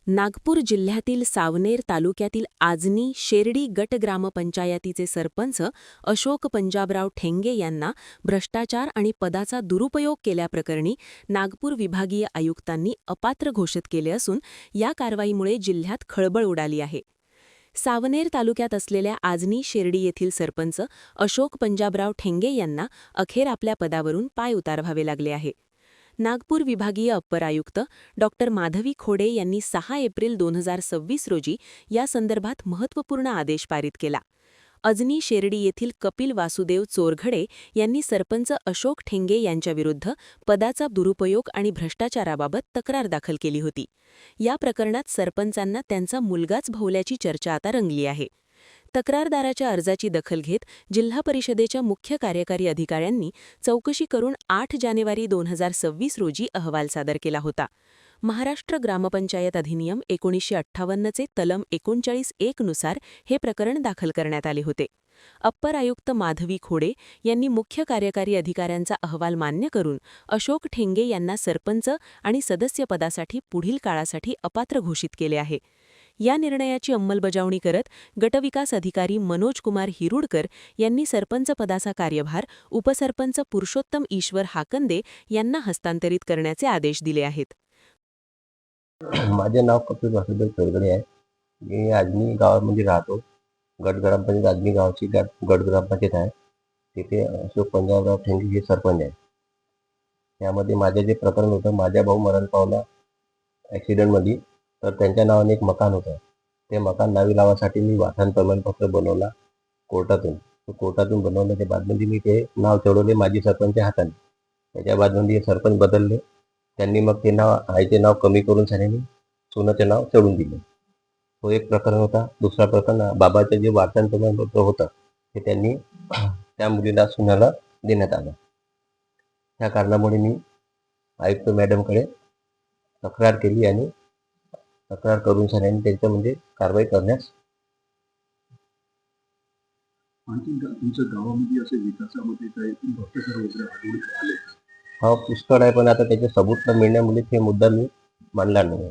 नागपूर जिल्ह्यातील सावनेर तालुक्यातील आजनी शेरडी गट ग्रामपंचायतीचे सरपंच अशोक पंजाबराव ठेंगे यांना भ्रष्टाचार आणि पदाचा दुरुपयोग केल्याप्रकरणी नागपूर विभागीय आयुक्तांनी अपात्र घोषित केले असून या कारवाईमुळे जिल्ह्यात खळबळ उडाली आहे. सावनेर तालुक्यात असलेल्या आजनी शेरडी येथील सरपंच अशोक पंजाबराव ठेंगे यांना अखेर आपल्या पदावरून पाय उतारवावे लागले आहे. नागपूर विभागीय अप्पर आयुक्त डॉ. माधवी खोडे यांनी 6 एप्रिल 2026 रोजी या संदर्भात महत्त्वपूर्ण आदेश पारित केला. अजनी शेरडी येथील कपिल वासुदेव चोरघडे यांनी सरपंच अशोक ठेंगे यांच्याविरुद्ध पदाचा दुरुपयोग आणि भ्रष्टाचाराबाबत तक्रार दाखल केली होती. या प्रकरणात सरपंचांना त्यांचा मुलगाच भोवल्याची चर्चा आता रंगली आहे. तक्रारदाराच्या अर्जाची दखल घेत जिल्हा परिषदेच्या मुख्य कार्यकारी अधिकाऱ्यांनी चौकशी करून 8 जानेवारी 2026 रोजी अहवाल सादर केला होता. महाराष्ट्र ग्रामपंचायत अधिनियम 1958चे कलम 39(1) नुसार हे प्रकरण दाखल करण्यात आले होते. अप्पर आयुक्त माधवी खोडे यांनी मुख्य कार्यकारी अधिकाऱ्यांचा अहवाल मान्य करून अशोक ठेंगे यांना सरपंच आणि सदस्यपदासाठी पुढील काळासाठी अपात्र घोषित केले आहे. या निर्णयाची अंमलबजावणी करत गटविकास अधिकारी मनोज कुमार हिरुडकर यांनी सरपंच पदाचा कार्यभार उपसरपंच पुरुषोत्तम ईश्वर हाकंदे यांना हस्तांतरित करण्याचे आदेश दिले आहेत. माझे नाव कपिल वासुदेव चौधरी आहे. मी आजनी गावामध्ये राहतो. गट ग्रामपंचायत आजनी गावाची गट ग्रामपंचायत आहे. तिथे अशोक पंजाबराव ठेंगे हे सरपंच आहे. त्यामध्ये माझे जे प्रकरण होतं, माझा भाऊ मरण पावला ॲक्सिडेंटमध्ये, तर त्यांच्या नावाने एक मकान होतं. ते मकान नावी लावासाठी मी वाहन प्रमाणपत्र बनवला कोर्टातून. कोर्टातून बनवल्याच्या बादमध्ये मी ते नाव चढवले माझी सरपंच हाताने. त्याच्या बादमध्ये सरपंच बदलले. त्यांनी मग ते नाव आईचे नाव कमी करून सगळ्यांनी सोनाचे नाव चढून दिले. तो एक प्रकरण होता. दुसरा प्रकरण बाबाचं जे वाहन प्रमाणपत्र होतं ते त्यांनी त्या मुलीला सुनाला देण्यात आलं. त्या कारणामुळे मी आयुक्त मॅडमकडे तक्रार केली आणि तक्रार करून सगळ्यांनी त्यांच्या म्हणजे कारवाई करण्यास. आणखी तुमच्या गावामध्ये असे विकासामध्ये काही भ्रष्टाचार वगैरे आढळून आले? हा पुष्कळ आहे, पण आता त्याचे सबूत न मिळण्यामुळे ते मुद्दा मी मांडला नाही.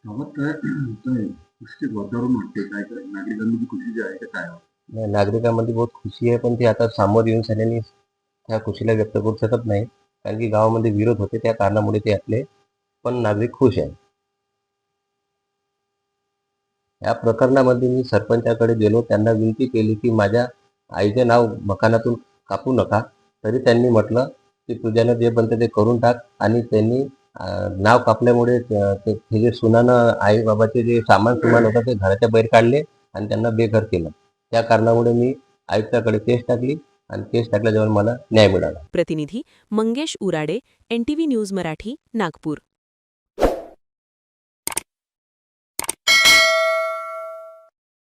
गावात काय पुष्कळ वातावरण वाटते, काय काय नागरिकांमध्ये खुशी जी आहे का काय? नाही, नागरिकांमध्ये बहुत खुशी आहे, पण ते आता सामोर येऊन सगळ्यांनी त्या खुशीला व्यक्त करू शकत नाही, कारण की गावामध्ये विरोध होते. त्या कारणामुळे ते आपले पण नागरिक खुश आहे. या प्रकरणामध्ये मी सरपंचाकडे गेलो, त्यांना विनंती केली की माझ्या आईचे नाव मकानातून कापू नका. तरी त्यांनी म्हटलं की तुझ्यानं जे बनतं ते करून टाक. आणि त्यांनी नाव कापल्यामुळे ते जे सुनानं आई बाबाचे जे सामान होतं ते घराच्या बाहेर काढले आणि त्यांना बेघर केलं. त्या कारणामुळे मी आयुक्ताकडे केस टाकली आणि केस टाकल्याजवळ मला न्याय मिळाला. प्रतिनिधी मंगेश उराडे, NTV न्यूज मराठी, नागपूर.